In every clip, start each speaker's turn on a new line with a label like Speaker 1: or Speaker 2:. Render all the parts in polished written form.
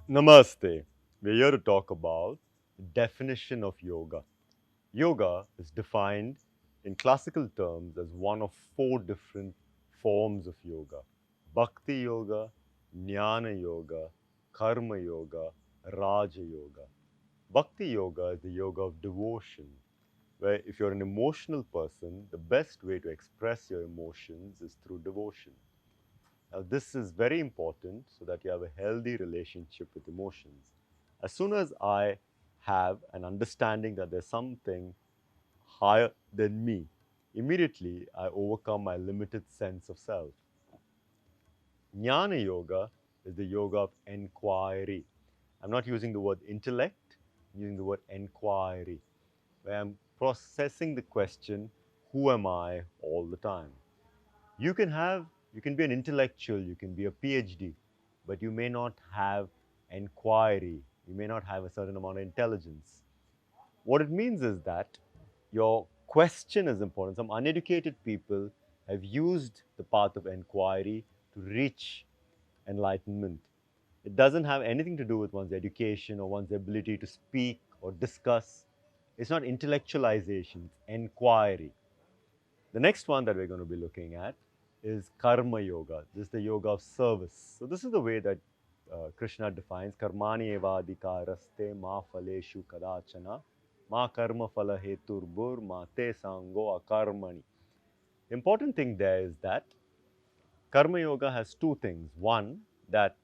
Speaker 1: Namaste. We're here to talk about the definition of yoga. Yoga is defined in classical terms as one of four different forms of yoga: Bhakti Yoga, Jnana Yoga, Karma Yoga, Raja Yoga. Bhakti Yoga is the yoga of devotion, where if you're an emotional person, the best way to express your emotions is through devotion. Now, this is very important so that you have a healthy relationship with emotions. As soon as I have an understanding that there's something higher than me, immediately I overcome my limited sense of self. Jnana Yoga is the yoga of enquiry. I'm not using the word intellect, I'm using the word enquiry, where I'm processing the question, who am I, all the time. You can be an intellectual, you can be a PhD, but you may not have enquiry, you may not have a certain amount of intelligence. What it means is that your question is important. Some uneducated people have used the path of enquiry to reach enlightenment. It doesn't have anything to do with one's education or one's ability to speak or discuss. It's not intellectualization, it's enquiry. The next one that we're going to be looking at is Karma Yoga. This is the yoga of service. So, this is the way that Krishna defines Karmani eva adhikaraste ma phaleshu kadachana ma karma phala heturbur ma te sango akarmani. The important thing there is that Karma Yoga has two things. One, that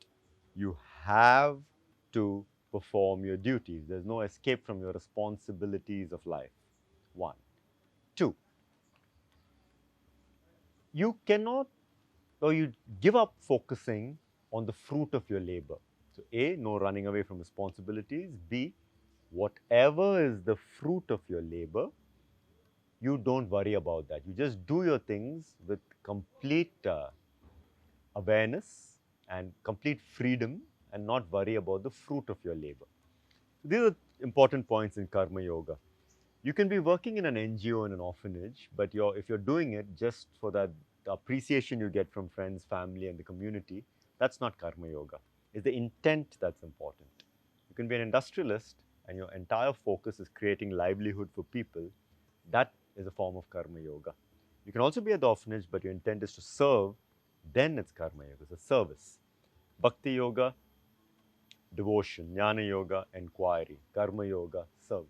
Speaker 1: you have to perform your duties, there's no escape from your responsibilities of life. One. Two, you cannot or you give up focusing on the fruit of your labor. So, A, no running away from responsibilities. B, whatever is the fruit of your labor, you don't worry about that. You just do your things with complete awareness and complete freedom and not worry about the fruit of your labor. These are important points in Karma Yoga. You can be working in an NGO in an orphanage, but if you're doing it just for that appreciation you get from friends, family, and the community, that's not Karma Yoga. It's the intent that's important. You can be an industrialist and your entire focus is creating livelihood for people. That is a form of Karma Yoga. You can also be at the orphanage, but your intent is to serve, then it's Karma Yoga, it's a service. Bhakti Yoga, devotion. Jnana Yoga, enquiry. Karma Yoga, service.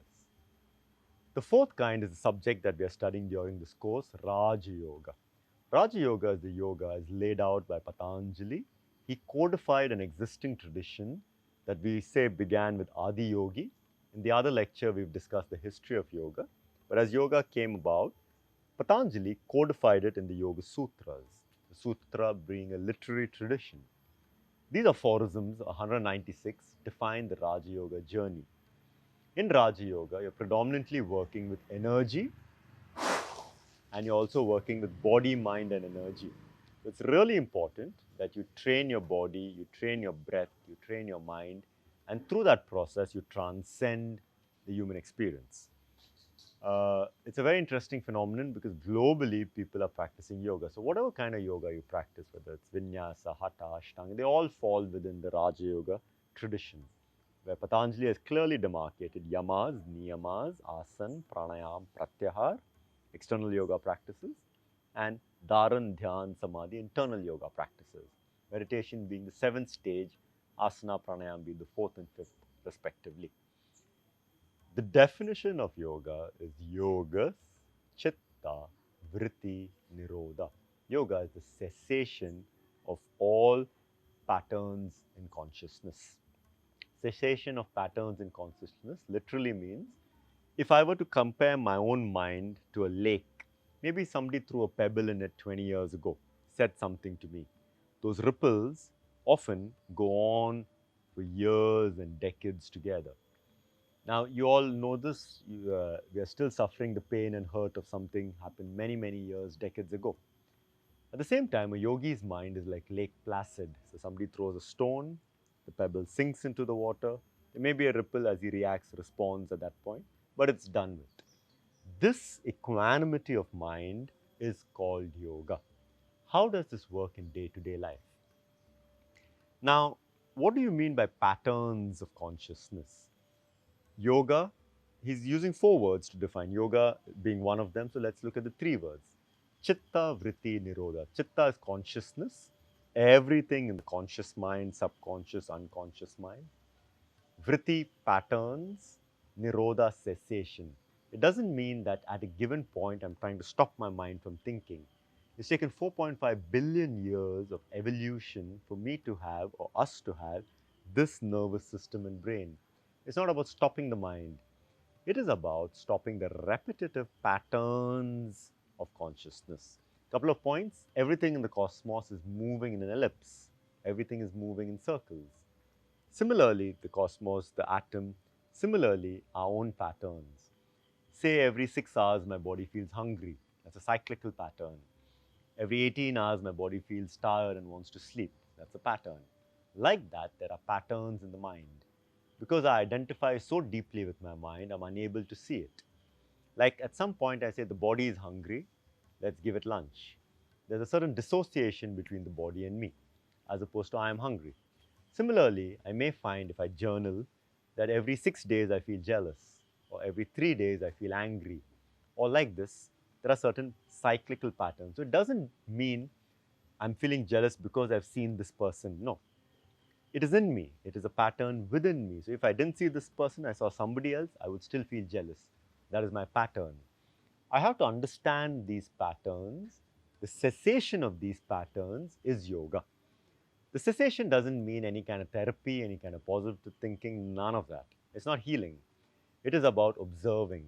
Speaker 1: The fourth kind is the subject that we are studying during this course, Raja Yoga. Raja Yoga is the yoga as laid out by Patanjali. He codified an existing tradition that we say began with Adi Yogi. In the other lecture, we've discussed the history of yoga. But as yoga came about, Patanjali codified it in the Yoga Sutras, the sutra being a literary tradition. These aphorisms, 196, define the Raja Yoga journey. In Raja Yoga, you're predominantly working with energy and you're also working with body, mind, and energy. So it's really important that you train your body, you train your breath, you train your mind, and through that process, you transcend the human experience. It's a very interesting phenomenon because globally people are practicing yoga. So, whatever kind of yoga you practice, whether it's vinyasa, hatha, ashtanga, they all fall within the Raja Yoga tradition, where Patanjali has clearly demarcated yamas, niyamas, asan, pranayam, pratyahar, external yoga practices, and dharan, dhyan, samadhi, internal yoga practices. Meditation being the seventh stage, asana, pranayam being the fourth and fifth, respectively. The definition of yoga is yogas, chitta, vritti, nirodha. Yoga is the cessation of all patterns in consciousness. Cessation of patterns in consciousness literally means if I were to compare my own mind to a lake, maybe somebody threw a pebble in it 20 years ago, said something to me. Those ripples often go on for years and decades together. Now, you all know this. We are still suffering the pain and hurt of something happened many, many years, decades ago. At the same time, a yogi's mind is like Lake Placid. So, somebody throws a stone, the pebble sinks into the water. There may be a ripple as he reacts, responds at that point, but it's done with. This equanimity of mind is called yoga. How does this work in day to day life? Now, what do you mean by patterns of consciousness? Yoga, he's using four words to define yoga being one of them. So let's look at the three words. Chitta, vritti, nirodha. Chitta is consciousness, everything in the conscious mind, subconscious, unconscious mind. Vritti, patterns. Nirodha, cessation. It doesn't mean that at a given point I'm trying to stop my mind from thinking. It's taken 4.5 billion years of evolution for me to have, or us to have, this nervous system and brain. It's not about stopping the mind. It is about stopping the repetitive patterns of consciousness. Couple of points. Everything in the cosmos is moving in an ellipse. Everything is moving in circles. Similarly, the cosmos, the atom, similarly, our own patterns. Say every 6 hours my body feels hungry. That's a cyclical pattern. Every 18 hours my body feels tired and wants to sleep. That's a pattern. Like that, there are patterns in the mind. Because I identify so deeply with my mind, I'm unable to see it. Like at some point, I say the body is hungry, let's give it lunch. There's a certain dissociation between the body and me, as opposed to I am hungry. Similarly, I may find if I journal that every 6 days I feel jealous, or every 3 days I feel angry, or like this, there are certain cyclical patterns. So it doesn't mean I'm feeling jealous because I've seen this person. No, it is in me. It is a pattern within me. So if I didn't see this person, I saw somebody else, I would still feel jealous. That is my pattern. I have to understand these patterns. The cessation of these patterns is yoga. The cessation doesn't mean any kind of therapy, any kind of positive thinking, none of that. It's not healing. It is about observing.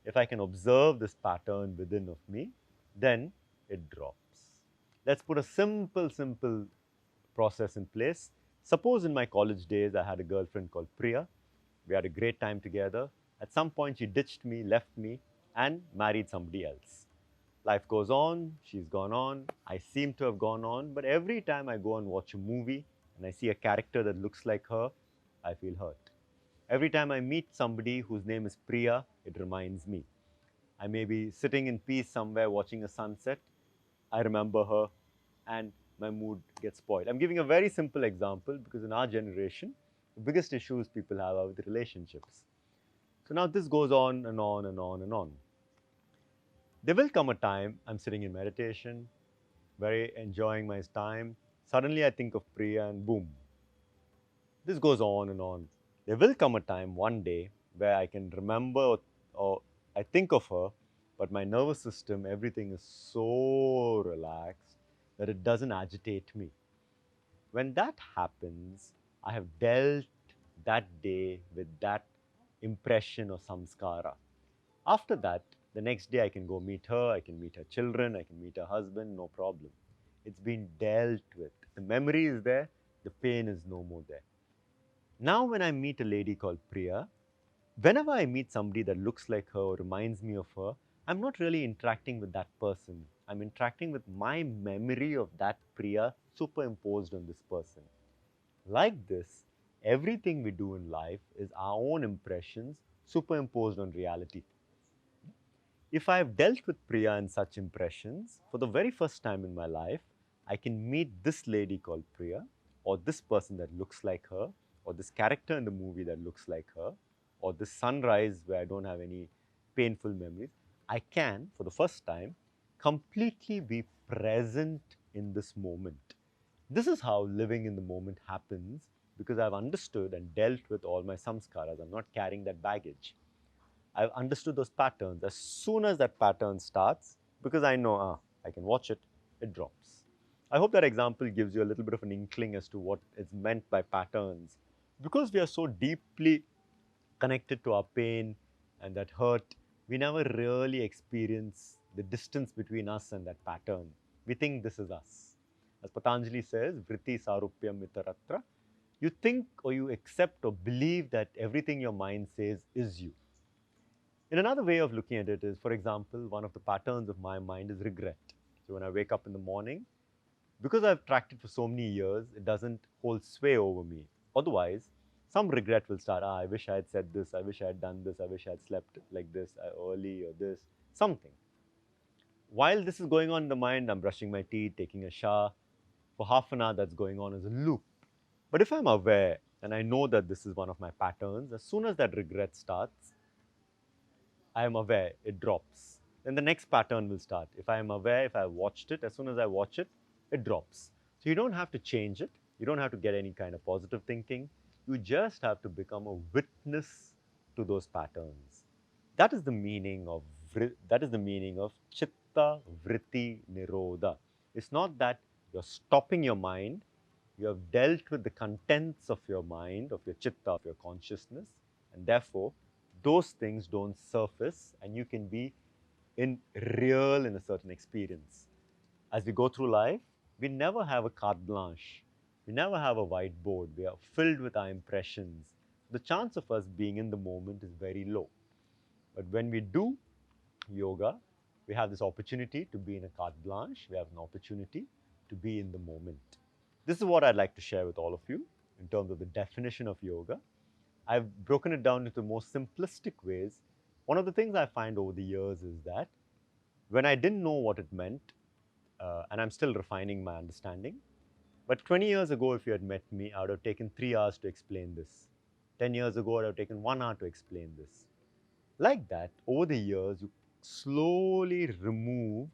Speaker 1: If I can observe this pattern within of me, then it drops. Let's put a simple process in place. Suppose in my college days, I had a girlfriend called Priya. We had a great time together. At some point, she ditched me, left me, and married somebody else. Life goes on, she's gone on, I seem to have gone on, but every time I go and watch a movie and I see a character that looks like her, I feel hurt. Every time I meet somebody whose name is Priya, it reminds me. I may be sitting in peace somewhere watching a sunset. I remember her and my mood gets spoiled. I'm giving a very simple example because in our generation, the biggest issues people have are with relationships. So now this goes on and on and on and on. There will come a time I'm sitting in meditation, very enjoying my time. Suddenly I think of Priya and boom, this goes on and on. There will come a time one day where I can remember or I think of her, but my nervous system, everything is so relaxed that it doesn't agitate me. When that happens, I have dealt that day with that impression or samskara. After that, the next day I can go meet her, I can meet her children, I can meet her husband, no problem. It's been dealt with. The memory is there, the pain is no more there. Now, when I meet a lady called Priya, whenever I meet somebody that looks like her or reminds me of her, I'm not really interacting with that person. I'm interacting with my memory of that Priya superimposed on this person. Like this, everything we do in life is our own impressions superimposed on reality. If I have dealt with Priya and such impressions, for the very first time in my life, I can meet this lady called Priya, or this person that looks like her, or this character in the movie that looks like her, or this sunrise where I don't have any painful memories. I can, for the first time, completely be present in this moment. This is how living in the moment happens because I've understood and dealt with all my samskaras. I'm not carrying that baggage. I've understood those patterns. As soon as that pattern starts, because I know, I can watch it, it drops. I hope that example gives you a little bit of an inkling as to what is meant by patterns. Because we are so deeply connected to our pain and that hurt, we never really experience the distance between us and that pattern. We think this is us. As Patanjali says, vritti sarupyam itaratra, you think or you accept or believe that everything your mind says is you. In another way of looking at it is, for example, one of the patterns of my mind is regret. So when I wake up in the morning, because I've tracked it for so many years, it doesn't hold sway over me. Otherwise, some regret will start. I wish I had said this. I wish I had done this. I wish I had slept like this early or this, something. While this is going on in the mind, I'm brushing my teeth, taking a shower. For half an hour, that's going on as a loop. But if I'm aware and I know that this is one of my patterns, as soon as that regret starts, I am aware, it drops. Then the next pattern will start. If I am aware, if I watched it, as soon as I watch it, it drops. So you don't have to change it. You don't have to get any kind of positive thinking. You just have to become a witness to those patterns. That is the meaning of chitta vritti nirodha. It's not that you're stopping your mind. You have dealt with the contents of your mind, of your chitta, of your consciousness, and therefore those things don't surface and you can be in real in a certain experience. As we go through life, we never have a carte blanche. We never have a whiteboard. We are filled with our impressions. The chance of us being in the moment is very low. But when we do yoga, we have this opportunity to be in a carte blanche. We have an opportunity to be in the moment. This is what I'd like to share with all of you in terms of the definition of yoga. I've broken it down into more simplistic ways. One of the things I find over the years is that when I didn't know what it meant, and I'm still refining my understanding, but 20 years ago, if you had met me, I would have taken 3 hours to explain this. 10 years ago, I would have taken 1 hour to explain this. Like that, over the years, you slowly remove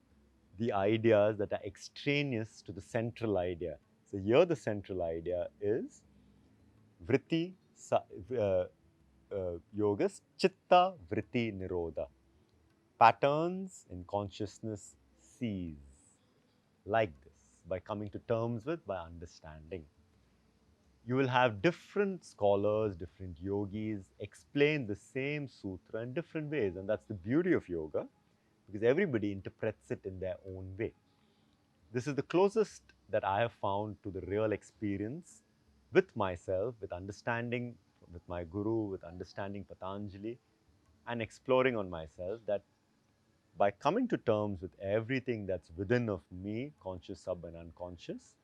Speaker 1: the ideas that are extraneous to the central idea. So here the central idea is vritti uh, yogas chitta vritti nirodha. Patterns in consciousness cease like this by coming to terms with, by understanding. You will have different scholars, different yogis explain the same sutra in different ways. And that's the beauty of yoga because everybody interprets it in their own way. This is the closest that I have found to the real experience with myself, with understanding with my guru, with understanding Patanjali, and exploring on myself that by coming to terms with everything that's within of me, conscious, sub, and unconscious,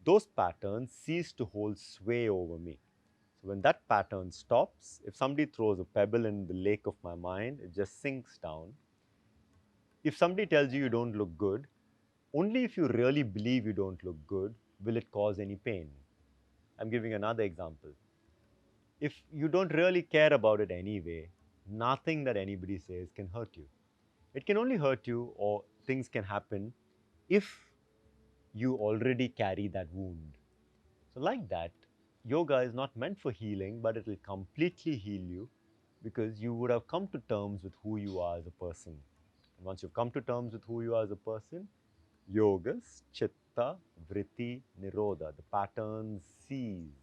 Speaker 1: those patterns cease to hold sway over me. So when that pattern stops, if somebody throws a pebble in the lake of my mind, it just sinks down. If somebody tells you you don't look good, only if you really believe you don't look good will it cause any pain. I'm giving another example. If you don't really care about it anyway, nothing that anybody says can hurt you. It can only hurt you, or things can happen if you already carry that wound. So, like that, yoga is not meant for healing, but it will completely heal you because you would have come to terms with who you are as a person. And once you've come to terms with who you are as a person, yogas, chitta, vritti, nirodha, the patterns cease.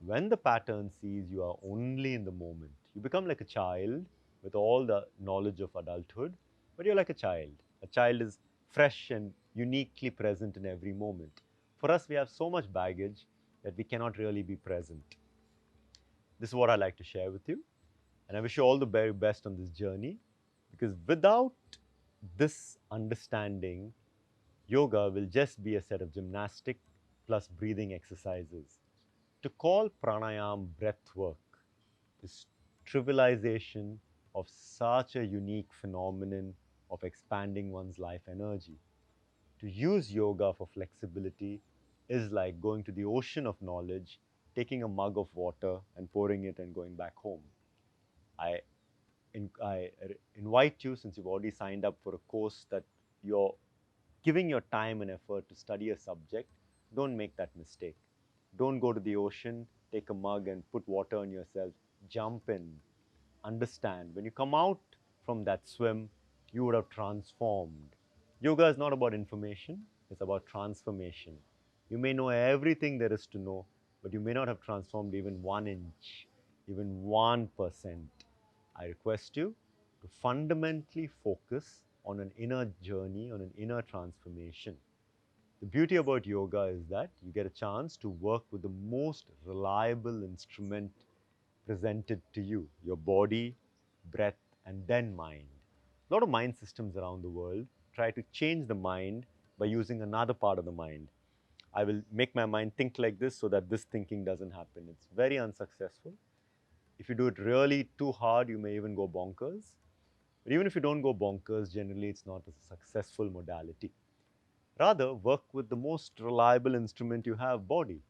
Speaker 1: When the pattern cease, you are only in the moment. You become like a child with all the knowledge of adulthood, but you're like a child. A child is fresh and uniquely present in every moment. For us, we have so much baggage that we cannot really be present. This is what I like to share with you. And I wish you all the very best on this journey because without this understanding, yoga will just be a set of gymnastic plus breathing exercises. To call pranayam breath work is trivialization of such a unique phenomenon of expanding one's life energy. To use yoga for flexibility is like going to the ocean of knowledge, taking a mug of water and pouring it and going back home. I, I invite you, since you've already signed up for a course that you're giving your time and effort to study a subject, don't make that mistake. Don't go to the ocean, take a mug and put water on yourself. Jump in, understand. When you come out from that swim, you would have transformed. Yoga is not about information, it's about transformation. You may know everything there is to know, but you may not have transformed even 1 inch, even 1%. I request you to fundamentally focus on an inner journey, on an inner transformation. The beauty about yoga is that you get a chance to work with the most reliable instrument presented to you, your body, breath, and then mind. A lot of mind systems around the world try to change the mind by using another part of the mind. I will make my mind think like this so that this thinking doesn't happen. It's very unsuccessful. If you do it really too hard, you may even go bonkers. But even if you don't go bonkers, generally it's not a successful modality. Rather, work with the most reliable instrument you have, body.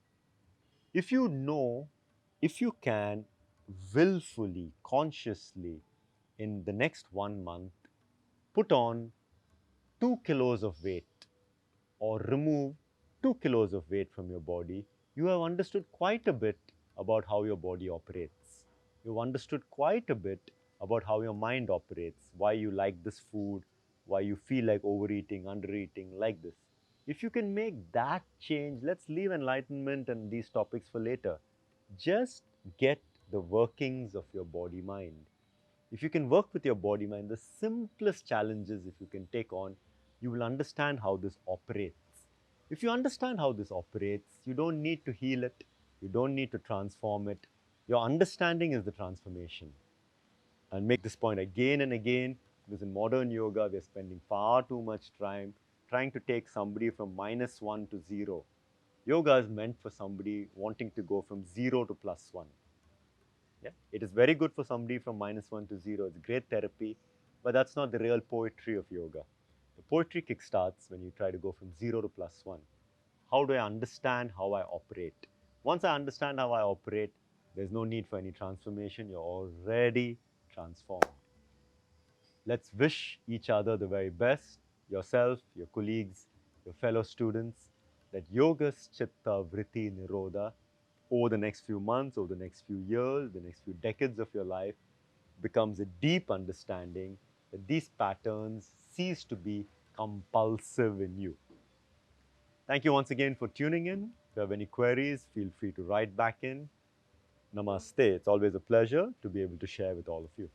Speaker 1: If you know, if you can willfully, consciously, in the next 1 month, put on 2 kilos of weight or remove 2 kilos of weight from your body, you have understood quite a bit about how your body operates. You've understood quite a bit about how your mind operates, why you like this food, why you feel like overeating, undereating, like this. If you can make that change, let's leave enlightenment and these topics for later. Just get the workings of your body mind. If you can work with your body mind, the simplest challenges, if you can take on, you will understand how this operates. If you understand how this operates, you don't need to heal it, you don't need to transform it. Your understanding is the transformation. And make this point again and again, because in modern yoga, we're spending far too much time trying to take somebody from -1 to 0. Yoga is meant for somebody wanting to go from 0 to +1. Yeah? It is very good for somebody from -1 to 0. It's great therapy, but that's not the real poetry of yoga. The poetry kickstarts when you try to go from 0 to +1. How do I understand how I operate? Once I understand how I operate, there's no need for any transformation. You're already transformed. Let's wish each other the very best, yourself, your colleagues, your fellow students, that Yogas Chitta Vritti Nirodha over the next few months, over the next few years, the next few decades of your life becomes a deep understanding that these patterns cease to be compulsive in you. Thank you once again for tuning in. If you have any queries, feel free to write back in. Namaste. It's always a pleasure to be able to share with all of you.